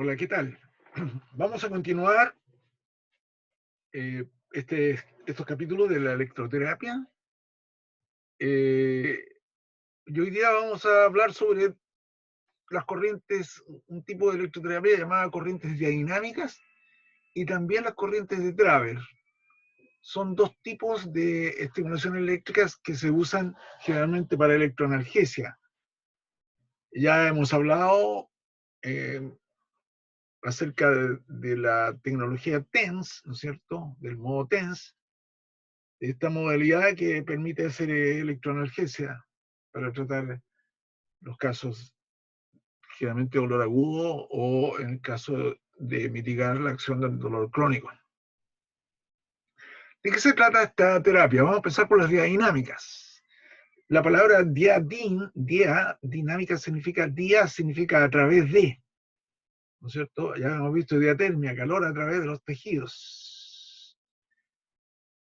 Hola, ¿qué tal? Vamos a continuar estos capítulos de la electroterapia. Eh, y hoy día vamos a hablar sobre las corrientes, un tipo de electroterapia llamada corrientes diadinámicas y también las corrientes de Travers. Son dos tipos de estimulación eléctricas que se usan generalmente para electroanalgesia. Ya hemos hablado eh, acerca de la tecnología TENS, ¿no es cierto? Del modo TENS, esta modalidad que permite hacer electroanalgesia para tratar los casos generalmente dolor agudo o en el caso de mitigar la acción del dolor crónico. ¿De qué se trata esta terapia? Vamos a empezar por las diadinámicas. La palabra diadinámica significa a través de, ¿no es cierto? Ya hemos visto diatermia, calor a través de los tejidos.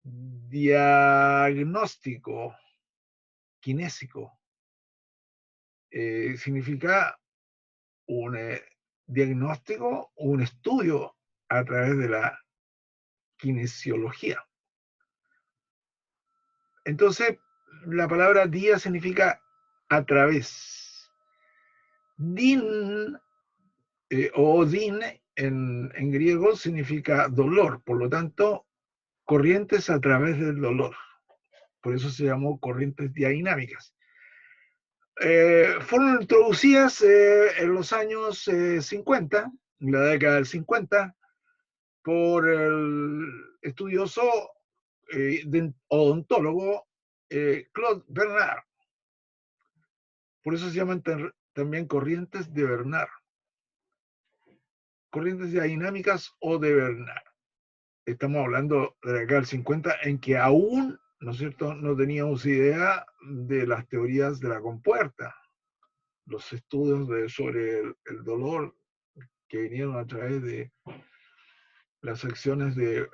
Diagnóstico, kinésico, significa un diagnóstico o un estudio a través de la kinesiología. Entonces, la palabra dia significa a través. Din o din en griego significa dolor, por lo tanto, corrientes a través del dolor. Por eso se llamó corrientes diadinámicas. Fueron introducidas en los años 50, en la década del 50, por el estudioso odontólogo Claude Bernard. Por eso se llaman también corrientes de Bernard. Corrientes diadinámicas o de Bernard. Estamos hablando de acá del 50, en que aún, ¿no es cierto?, no teníamos idea de las teorías de la compuerta, los estudios sobre el dolor que vinieron a través de las acciones de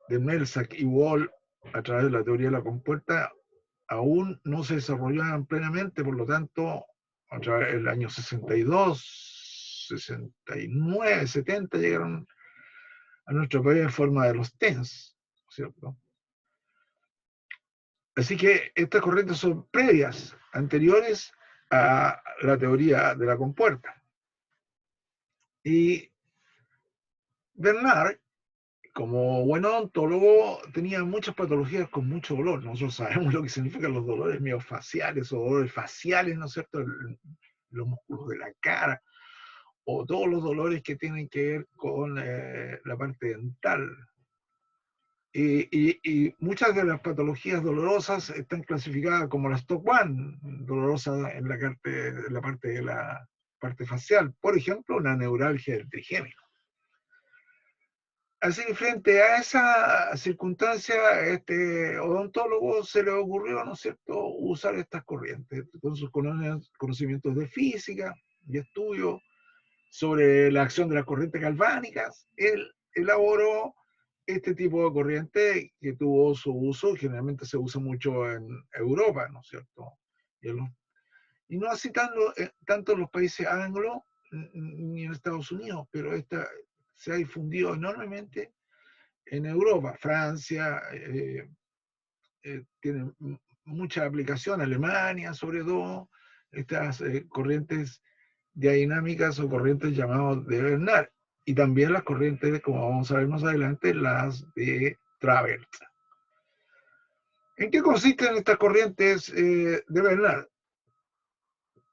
Melzack y Wall a través de la teoría de la compuerta aún no se desarrollaban plenamente, por lo tanto, a través del año 62, 69, 70 llegaron a nuestro país en forma de los TENS, ¿cierto? Así que estas corrientes son previas, anteriores a la teoría de la compuerta. Y Bernard, como buen odontólogo, tenía muchas patologías con mucho dolor. Nosotros sabemos lo que significan los dolores miofaciales o dolores faciales, ¿no es cierto? Los músculos de la cara, o todos los dolores que tienen que ver con la parte dental. Y muchas de las patologías dolorosas están clasificadas como las top 1, dolorosas en la parte de la parte facial. Por ejemplo, una neuralgia del trigémino. Así que frente a esa circunstancia, este odontólogo se le ocurrió, ¿no es cierto?, usar estas corrientes con sus conocimientos de física y estudio sobre la acción de las corrientes galvánicas. Él elaboró este tipo de corriente que tuvo su uso, generalmente se usa mucho en Europa, ¿no es cierto? Y no así tanto en los países anglo ni en Estados Unidos, pero esta se ha difundido enormemente en Europa. Francia tiene mucha aplicación, Alemania sobre todo, estas corrientes diadinámicas o corrientes llamadas de Bernard. Y también las corrientes, como vamos a ver más adelante, las de Travers. ¿En qué consisten estas corrientes de Bernard?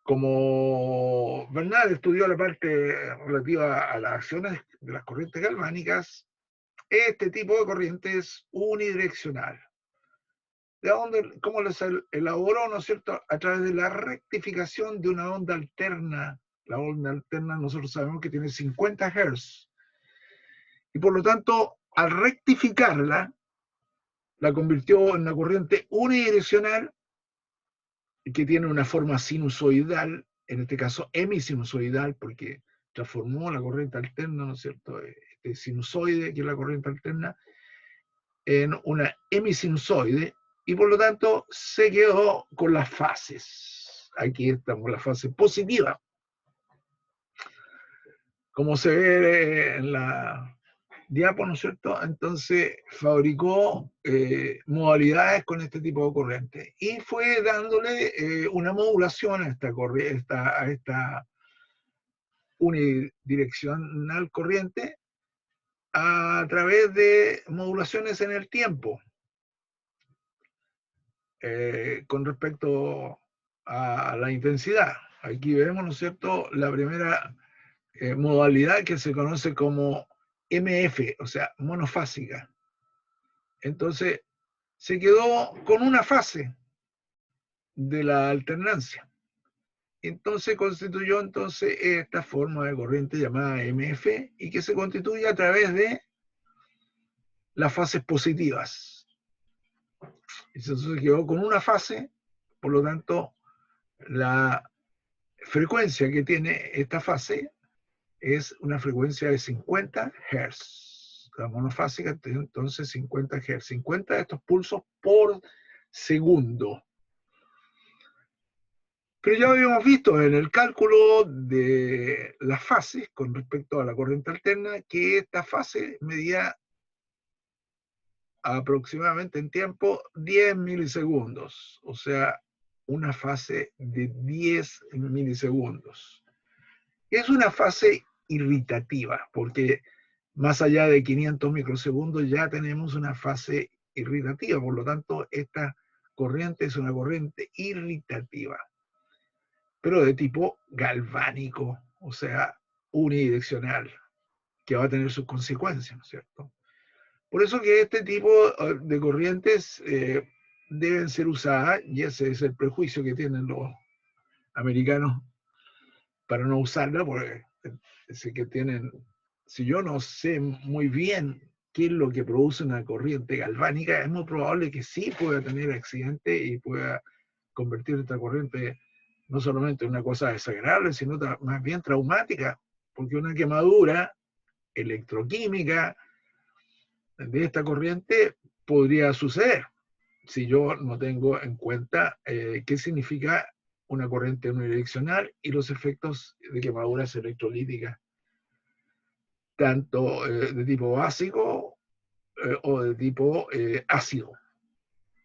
Como Bernard estudió la parte relativa a las acciones de las corrientes galvánicas, este tipo de corriente es unidireccional. ¿De dónde, cómo les elaboró, ¿no es cierto?, a través de la rectificación de una onda alterna. La onda alterna nosotros sabemos que tiene 50 Hz. Y por lo tanto, al rectificarla, la convirtió en una corriente unidireccional que tiene una forma sinusoidal, en este caso hemisinusoidal, porque transformó la corriente alterna, ¿no es cierto?, este sinusoide, que es la corriente alterna, en una hemisinusoide, y por lo tanto se quedó con las fases. Aquí estamos, la fase positiva. como se ve en la diapo, ¿no es cierto? Entonces fabricó modalidades con este tipo de corriente y fue dándole una modulación a esta unidireccional corriente a través de modulaciones en el tiempo con respecto a la intensidad. Aquí vemos, ¿no es cierto?, la primera modalidad que se conoce como MF, o sea, monofásica. Entonces, se quedó con una fase de la alternancia. Entonces constituyó entonces esta forma de corriente llamada MF y que se constituye a través de las fases positivas. Entonces se quedó con una fase, por lo tanto, la frecuencia que tiene esta fase es una frecuencia de 50 Hz. La monofásica tiene entonces 50 Hz, 50 de estos pulsos por segundo. Pero ya habíamos visto en el cálculo de las fases con respecto a la corriente alterna que esta fase medía aproximadamente en tiempo 10 milisegundos, o sea, una fase de 10 milisegundos. Es una fase irritativa, porque más allá de 500 microsegundos ya tenemos una fase irritativa, por lo tanto, esta corriente es una corriente irritativa, pero de tipo galvánico, o sea, unidireccional, que va a tener sus consecuencias, ¿no es cierto? Por eso que este tipo de corrientes deben ser usadas, y ese es el prejuicio que tienen los americanos para no usarla, porque que tienen, si yo no sé muy bien qué es lo que produce una corriente galvánica, es muy probable que sí pueda tener accidente y pueda convertir esta corriente no solamente en una cosa desagradable, sino más bien traumática, porque una quemadura electroquímica de esta corriente podría suceder si yo no tengo en cuenta qué significa una corriente unidireccional y los efectos de quemaduras electrolíticas, tanto de tipo básico o de tipo ácido,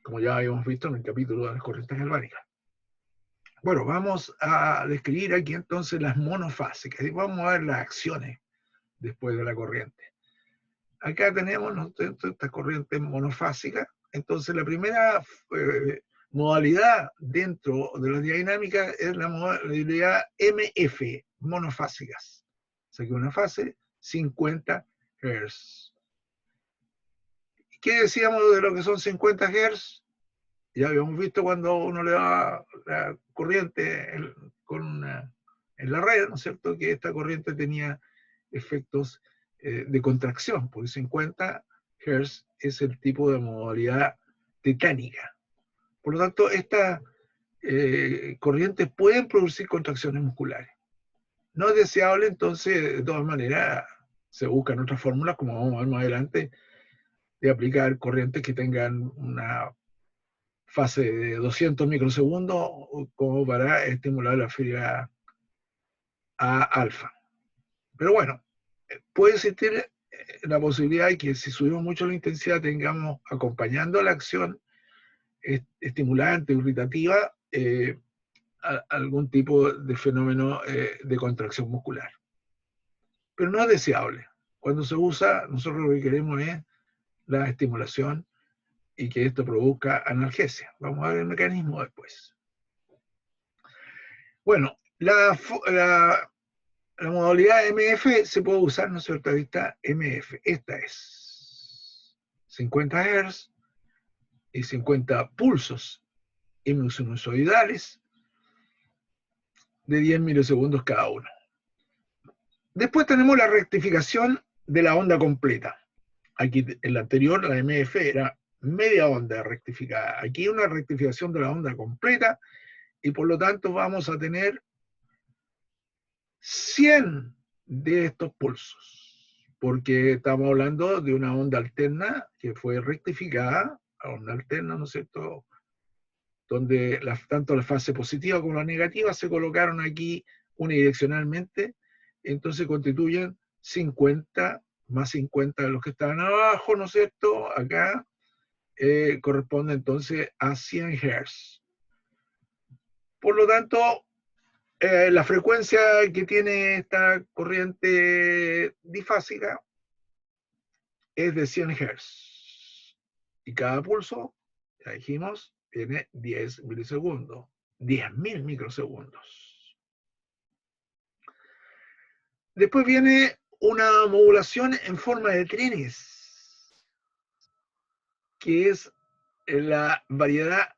como ya habíamos visto en el capítulo de las corrientes galvánicas. Bueno, vamos a describir aquí entonces las monofásicas y vamos a ver las acciones después de la corriente. Acá tenemos, ¿no?, esta corriente monofásica. Entonces, la primera modalidad dentro de la dinámica es la modalidad MF, monofásicas. O sea que una fase 50 Hz. ¿Qué decíamos de lo que son 50 Hz? Ya habíamos visto cuando uno le da la corriente en la red, ¿no es cierto?, que esta corriente tenía efectos de contracción, porque 50 Hz es el tipo de modalidad tetánica. Por lo tanto, estas corrientes pueden producir contracciones musculares. No es deseable, entonces, de todas maneras, se buscan otras fórmulas, como vamos a ver más adelante, de aplicar corrientes que tengan una fase de 200 microsegundos como para estimular la fibra A alfa. Pero bueno, puede existir la posibilidad de que si subimos mucho la intensidad tengamos, acompañando la acción estimulante, irritativa, algún tipo de fenómeno de contracción muscular. Pero no es deseable. Cuando se usa, nosotros lo que queremos es la estimulación y que esto produzca analgesia. Vamos a ver el mecanismo después. Bueno, la modalidad MF se puede usar, ¿no es cierto? Ahí está MF. Esta es 50 Hz y 50 pulsos sinusoidales de 10 milisegundos cada uno. Después tenemos la rectificación de la onda completa. Aquí en la anterior, la MF, era media onda rectificada. Aquí una rectificación de la onda completa y por lo tanto vamos a tener 100 de estos pulsos, porque estamos hablando de una onda alterna que fue rectificada, a onda alterna, ¿no es cierto?, donde tanto la fase positiva como la negativa se colocaron aquí unidireccionalmente entonces constituyen 50 más 50 de los que estaban abajo, ¿no es cierto? Acá corresponde entonces a 100 Hz. Por lo tanto, la frecuencia que tiene esta corriente difásica es de 100 Hz. Y cada pulso, ya dijimos, tiene 10 milisegundos, 10.000 microsegundos. Después viene una modulación en forma de trenes, que es la variedad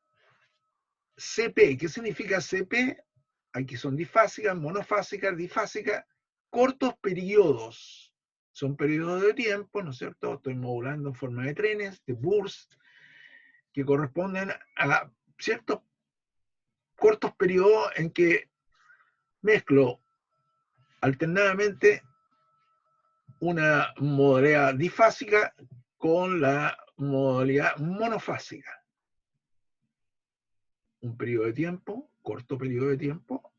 CP. ¿Qué significa CP? Aquí son difásicas, monofásicas, difásicas, cortos periodos. Son periodos de tiempo, ¿no es cierto? Estoy modulando en forma de trenes, de bursts, que corresponden a ciertos cortos periodos en que mezclo alternadamente una modalidad difásica con la modalidad monofásica. Un periodo de tiempo, corto periodo de tiempo,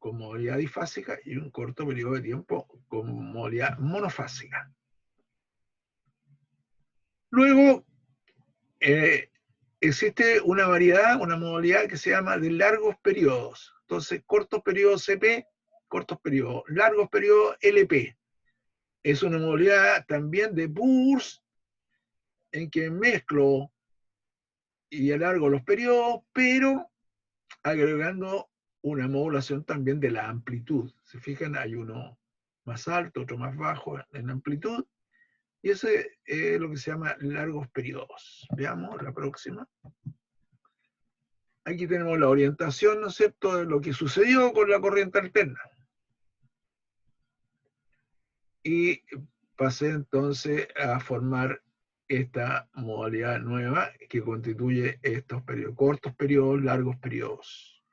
con modalidad difásica y un corto periodo de tiempo con modalidad monofásica. Luego, existe una variedad, una modalidad que se llama de largos periodos. Entonces, cortos periodos CP, cortos periodos, largos periodos LP. Es una modalidad también de burst en que mezclo y alargo los periodos, pero agregando una modulación también de la amplitud. Se fijan, hay uno más alto, otro más bajo en amplitud, y ese es lo que se llama largos periodos. Veamos la próxima. Aquí tenemos la orientación, ¿no es cierto?, de lo que sucedió con la corriente alterna. Y pasé entonces a formar esta modalidad nueva que constituye estos periodos, cortos periodos, largos periodos.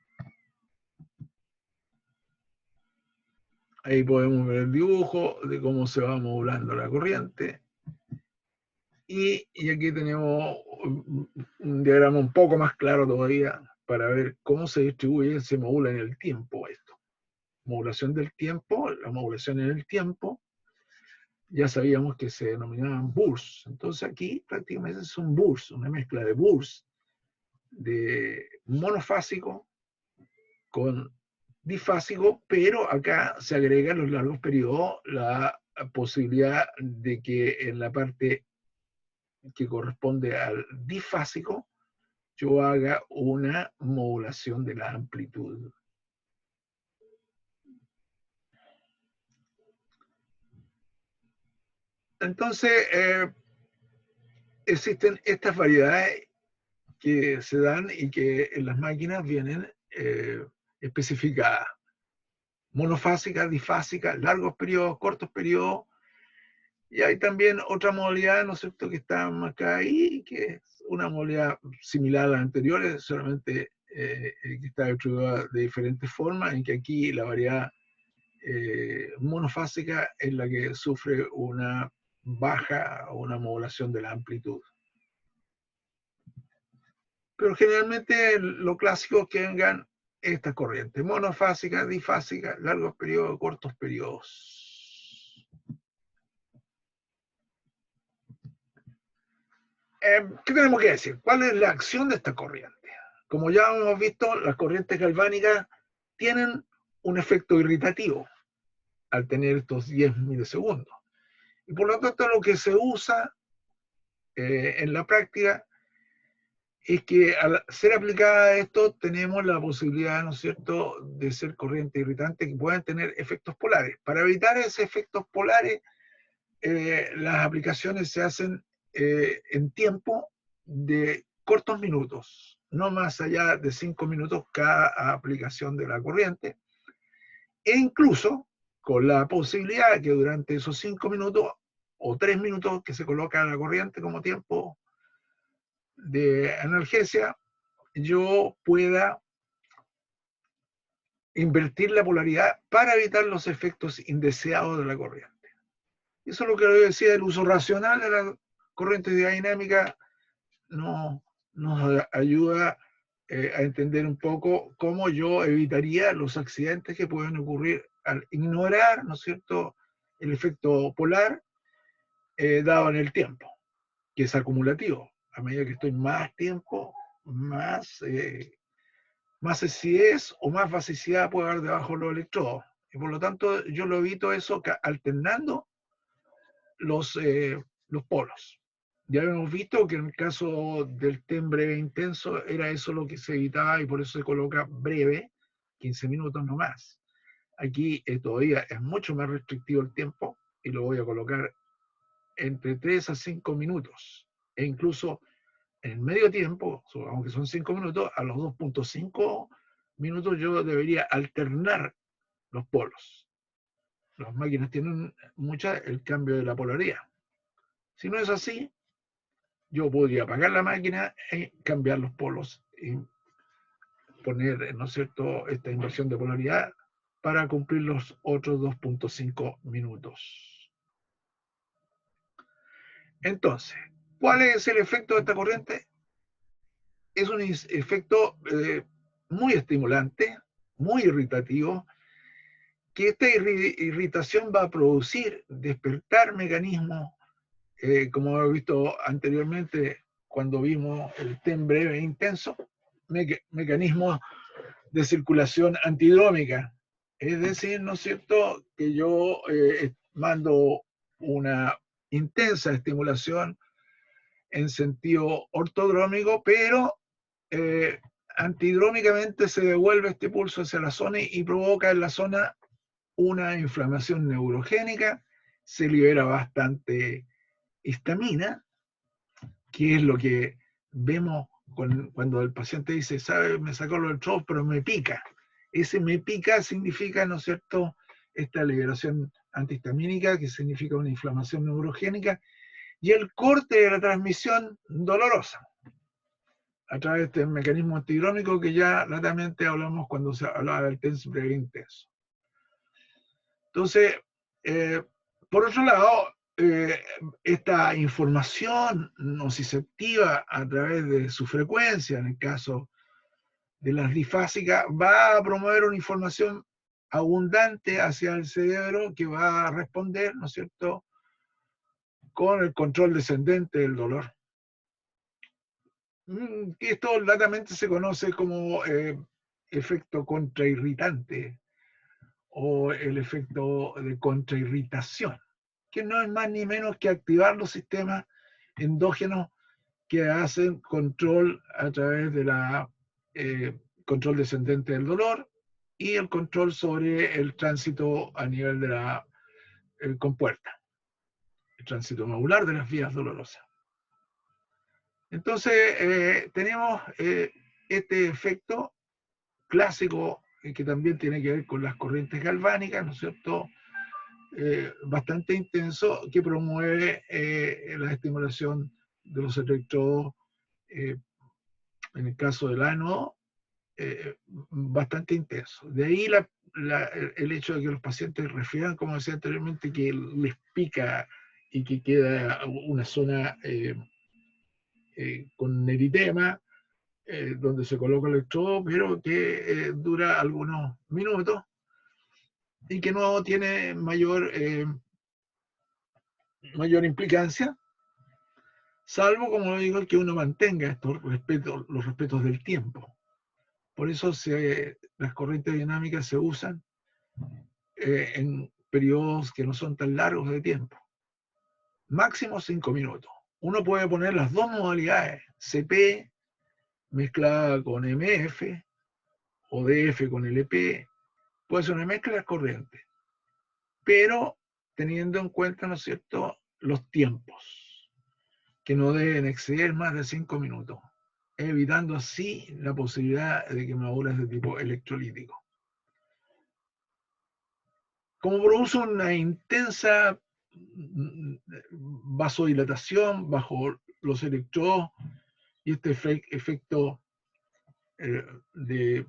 Ahí podemos ver el dibujo de cómo se va modulando la corriente. Y aquí tenemos un diagrama un poco más claro todavía para ver cómo se distribuye, se modula en el tiempo esto. Modulación del tiempo, la modulación en el tiempo, ya sabíamos que se denominaban bursts. Entonces aquí prácticamente es un burst, una mezcla de burst, de monofásico con difásico, pero acá se agrega en los largos periodos la posibilidad de que en la parte que corresponde al difásico yo haga una modulación de la amplitud. Entonces, existen estas variedades que se dan y que en las máquinas vienen especificadas. Monofásicas, difásicas, largos periodos, cortos periodos. Y hay también otra modalidad, ¿no es cierto?, que está acá ahí, que es una modalidad similar a las anteriores, solamente que está distribuida de diferentes formas, en que aquí la variedad monofásica es la que sufre una baja o una modulación de la amplitud. Pero generalmente lo clásico es que vengan estas corrientes, monofásicas, difásicas, largos periodos, cortos periodos. ¿Qué tenemos que decir? ¿Cuál es la acción de esta corriente? Como ya hemos visto, las corrientes galvánicas tienen un efecto irritativo al tener estos 10 milisegundos. Y por lo tanto, lo que se usa en la práctica es que al ser aplicada a esto, tenemos la posibilidad, ¿no es cierto?, de ser corrientes irritantes que pueden tener efectos polares. Para evitar esos efectos polares, las aplicaciones se hacen en tiempo de cortos minutos, no más allá de 5 minutos cada aplicación de la corriente, e incluso con la posibilidad que durante esos 5 minutos o 3 minutos que se coloca la corriente como tiempo de analgesia, yo pueda invertir la polaridad para evitar los efectos indeseados de la corriente. Eso es lo que yo decía, el uso racional de la corriente dinámica nos ayuda a entender un poco cómo yo evitaría los accidentes que pueden ocurrir al ignorar, ¿no es cierto?, el efecto polar dado en el tiempo, que es acumulativo. A medida que estoy más tiempo, más acidez o más basicidad puede haber debajo de los electrodos. Y por lo tanto, yo lo evito eso alternando los polos. Ya hemos visto que en el caso del TEM breve intenso era eso lo que se evitaba y por eso se coloca breve, 15 minutos no más. Aquí todavía es mucho más restrictivo el tiempo y lo voy a colocar entre 3 a 5 minutos. E incluso en el medio tiempo, aunque son 5 minutos, a los 2.5 minutos yo debería alternar los polos. Las máquinas tienen mucha el cambio de la polaridad. Si no es así, yo podría apagar la máquina y cambiar los polos y poner, ¿no es cierto?, esta inversión de polaridad para cumplir los otros 2.5 minutos. Entonces, ¿cuál es el efecto de esta corriente? Es un efecto muy estimulante, muy irritativo, que esta irritación va a producir, despertar mecanismos, como hemos visto anteriormente cuando vimos el TEM breve e intenso, mecanismos de circulación antidrómica. Es decir, ¿no es cierto?, que yo mando una intensa estimulación en sentido ortodrómico, pero antidrómicamente se devuelve este pulso hacia la zona y provoca en la zona una inflamación neurogénica, se libera bastante histamina, que es lo que vemos cuando el paciente dice, ¿sabe? Me sacó los electrodos, pero me pica. Ese me pica significa, ¿no es cierto?, esta liberación antihistamínica, que significa una inflamación neurogénica, y el corte de la transmisión dolorosa, a través de este mecanismo antidrómico que ya latamente hablamos cuando se hablaba del TENS breve intenso. Entonces, por otro lado, esta información nociceptiva a través de su frecuencia, en el caso de las difásicas, va a promover una información abundante hacia el cerebro que va a responder, ¿no es cierto?, con el control descendente del dolor. Esto latamente se conoce como efecto contrairritante o el efecto de contrairritación, que no es más ni menos que activar los sistemas endógenos que hacen control a través de la control descendente del dolor y el control sobre el tránsito a nivel de la compuerta, el tránsito nodular de las vías dolorosas. Entonces, tenemos este efecto clásico que también tiene que ver con las corrientes galvánicas, ¿no es cierto?, bastante intenso, que promueve la estimulación de los electrodos, en el caso del ánodo, bastante intenso. De ahí el hecho de que los pacientes refieran, como decía anteriormente, que les pica y que queda una zona con eritema, donde se coloca el electrodo, pero que dura algunos minutos y que no tiene mayor implicancia, salvo, como digo, que uno mantenga los respetos del tiempo. Por eso las corrientes dinámicas se usan en periodos que no son tan largos de tiempo. Máximo 5 minutos. Uno puede poner las dos modalidades, CP mezclada con MF o DF con LP, puede ser una mezcla de corrientes, pero teniendo en cuenta, ¿no es cierto?, los tiempos, que no deben exceder más de 5 minutos, evitando así la posibilidad de quemaduras de tipo electrolítico. Como produce una intensa vasodilatación bajo los electrodos y este efecto de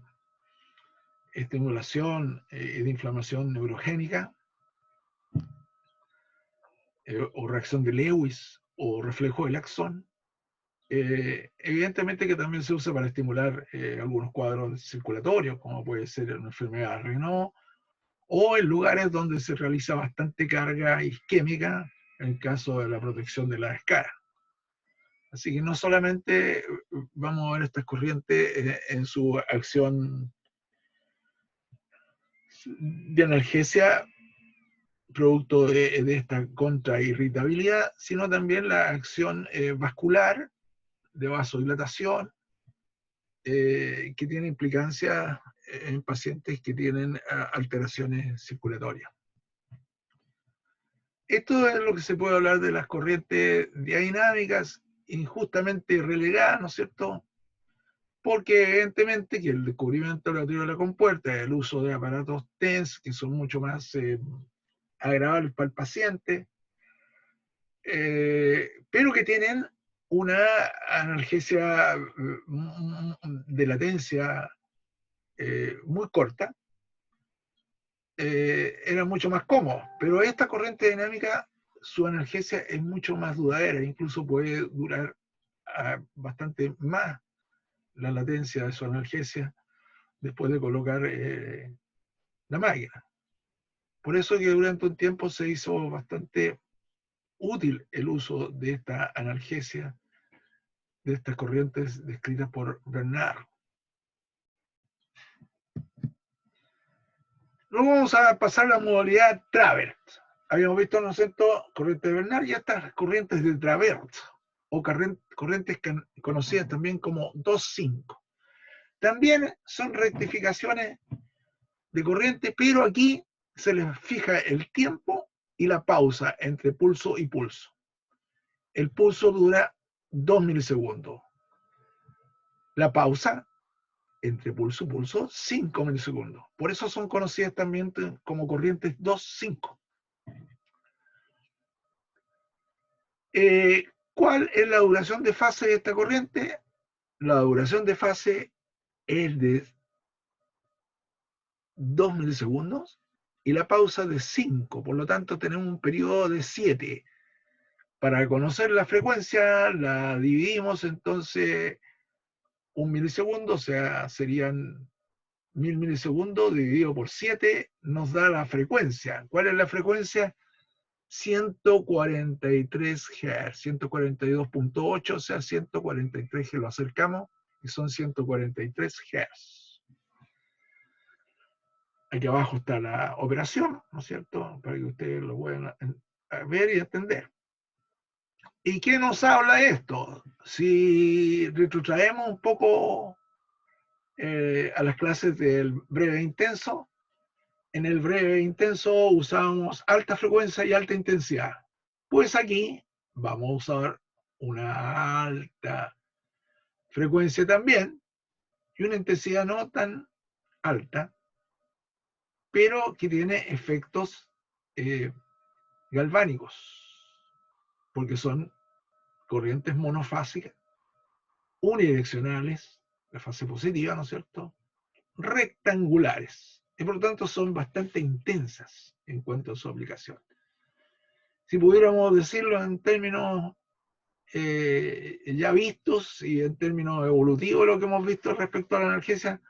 estimulación y de inflamación neurogénica, o reacción de Lewis o reflejo del axón, evidentemente que también se usa para estimular algunos cuadros circulatorios, como puede ser una enfermedad de Raynaud o en lugares donde se realiza bastante carga isquémica, en el caso de la protección de la escara. Así que no solamente vamos a ver estas corrientes en su acción de analgesia producto de esta contrairritabilidad, sino también la acción vascular de vasodilatación, que tiene implicancias en pacientes que tienen alteraciones circulatorias. Esto es lo que se puede hablar de las corrientes diadinámicas injustamente relegadas, ¿no es cierto? Porque evidentemente que el descubrimiento de la teoría de la compuerta, el uso de aparatos TENS, que son mucho más agradables para el paciente, pero que tienen una analgesia de latencia muy corta, era mucho más cómodo. Pero esta corriente dinámica, su analgesia es mucho más duradera, incluso puede durar bastante más la latencia de su analgesia después de colocar la máquina. Por eso que durante un tiempo se hizo bastante útil el uso de esta analgesia, de estas corrientes descritas por Bernard. Luego vamos a pasar a la modalidad Travert. Habíamos visto, ¿no es cierto?, corriente de Bernard y estas corrientes de Travert, o corrientes conocidas también como 2,5. También son rectificaciones de corriente, pero aquí se les fija el tiempo y la pausa entre pulso y pulso. El pulso dura 2 milisegundos. La pausa entre pulso y pulso, 5 milisegundos. Por eso son conocidas también como corrientes 2,5. ¿Cuál es la duración de fase de esta corriente? La duración de fase es de 2 milisegundos y la pausa de 5. Por lo tanto, tenemos un periodo de 7. Para conocer la frecuencia, la dividimos entonces 1 milisegundo, o sea, serían 1000 milisegundos dividido por 7, nos da la frecuencia. ¿Cuál es la frecuencia? 143 Hz, 142.8, o sea, 143 que lo acercamos, y son 143 Hz. Aquí abajo está la operación, ¿no es cierto? Para que ustedes lo puedan ver y entender. ¿Y qué nos habla esto? Si retrotraemos un poco a las clases del breve e intenso, en el breve e intenso usábamos alta frecuencia y alta intensidad. Pues aquí vamos a usar una alta frecuencia también y una intensidad no tan alta, pero que tiene efectos galvánicos, porque son corrientes monofásicas, unidireccionales, la fase positiva, ¿no es cierto?, rectangulares, y por lo tanto son bastante intensas en cuanto a su aplicación. Si pudiéramos decirlo en términos ya vistos y en términos evolutivos lo que hemos visto respecto a la analgesia,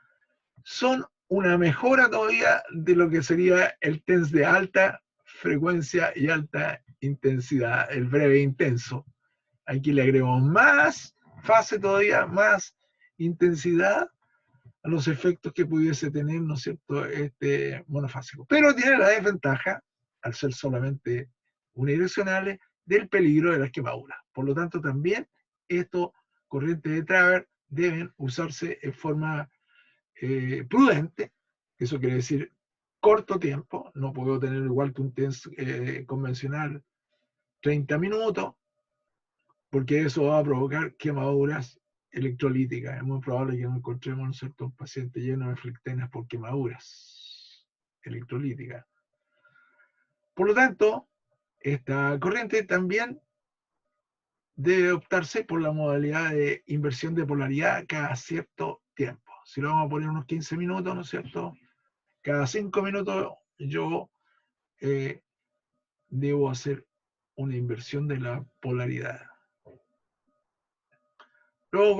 son una mejora todavía de lo que sería el TENS de alta frecuencia y alta intensidad, el breve intenso. Aquí le agregamos más fase todavía, más intensidad a los efectos que pudiese tener, ¿no es cierto?, este monofásico. Pero tiene la desventaja, al ser solamente unidireccionales, del peligro de las quemaduras. Por lo tanto, también estos corrientes de Travert deben usarse en forma prudente. Eso quiere decir corto tiempo. No puedo tener igual que un TENS convencional 30 minutos, porque eso va a provocar quemaduras electrolíticas. Es muy probable que nos encontremos, ¿no es cierto?, un paciente lleno de flectenas por quemaduras electrolíticas. Por lo tanto, esta corriente también debe optarse por la modalidad de inversión de polaridad cada cierto tiempo. Si lo vamos a poner unos 15 minutos, ¿no es cierto?, cada 5 minutos yo debo hacer una inversión de la polaridad. Lo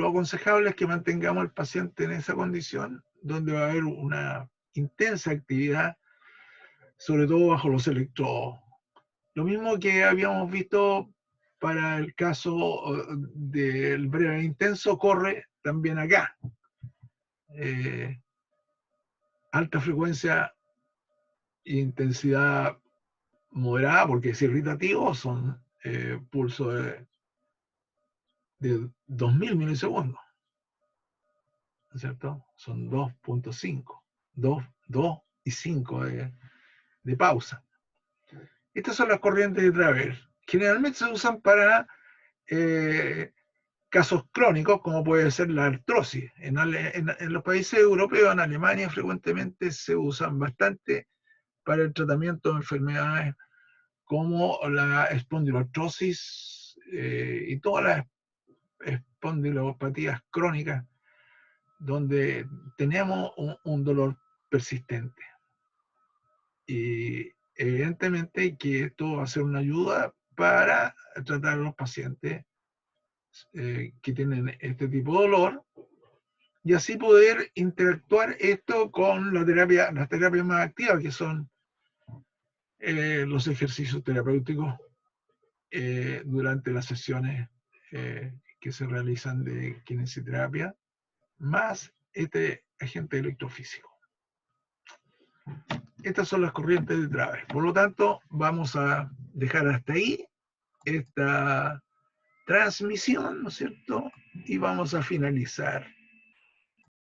aconsejable es que mantengamos al paciente en esa condición, donde va a haber una intensa actividad, sobre todo bajo los electrodos. Lo mismo que habíamos visto para el caso del breve intenso ocurre también acá. Alta frecuencia e intensidad moderada, porque es irritativo, son pulsos de 2000 milisegundos, ¿no es cierto? Son 2.5, 2 y 5 de pausa. Estas son las corrientes de Travers. Generalmente se usan para casos crónicos, como puede ser la artrosis. En los países europeos, en Alemania, frecuentemente se usan bastante para el tratamiento de enfermedades como la espondiloartrosis y todas las espondilopatías crónicas, donde tenemos un dolor persistente. Y evidentemente que esto va a ser una ayuda para tratar a los pacientes que tienen este tipo de dolor, y así poder interactuar esto con las terapias más activas, que son los ejercicios terapéuticos durante las sesiones que se realizan de kinesioterapia, más este agente electrofísico. Estas son las corrientes de Travers. Por lo tanto, vamos a dejar hasta ahí esta transmisión, ¿no es cierto? Y vamos a finalizar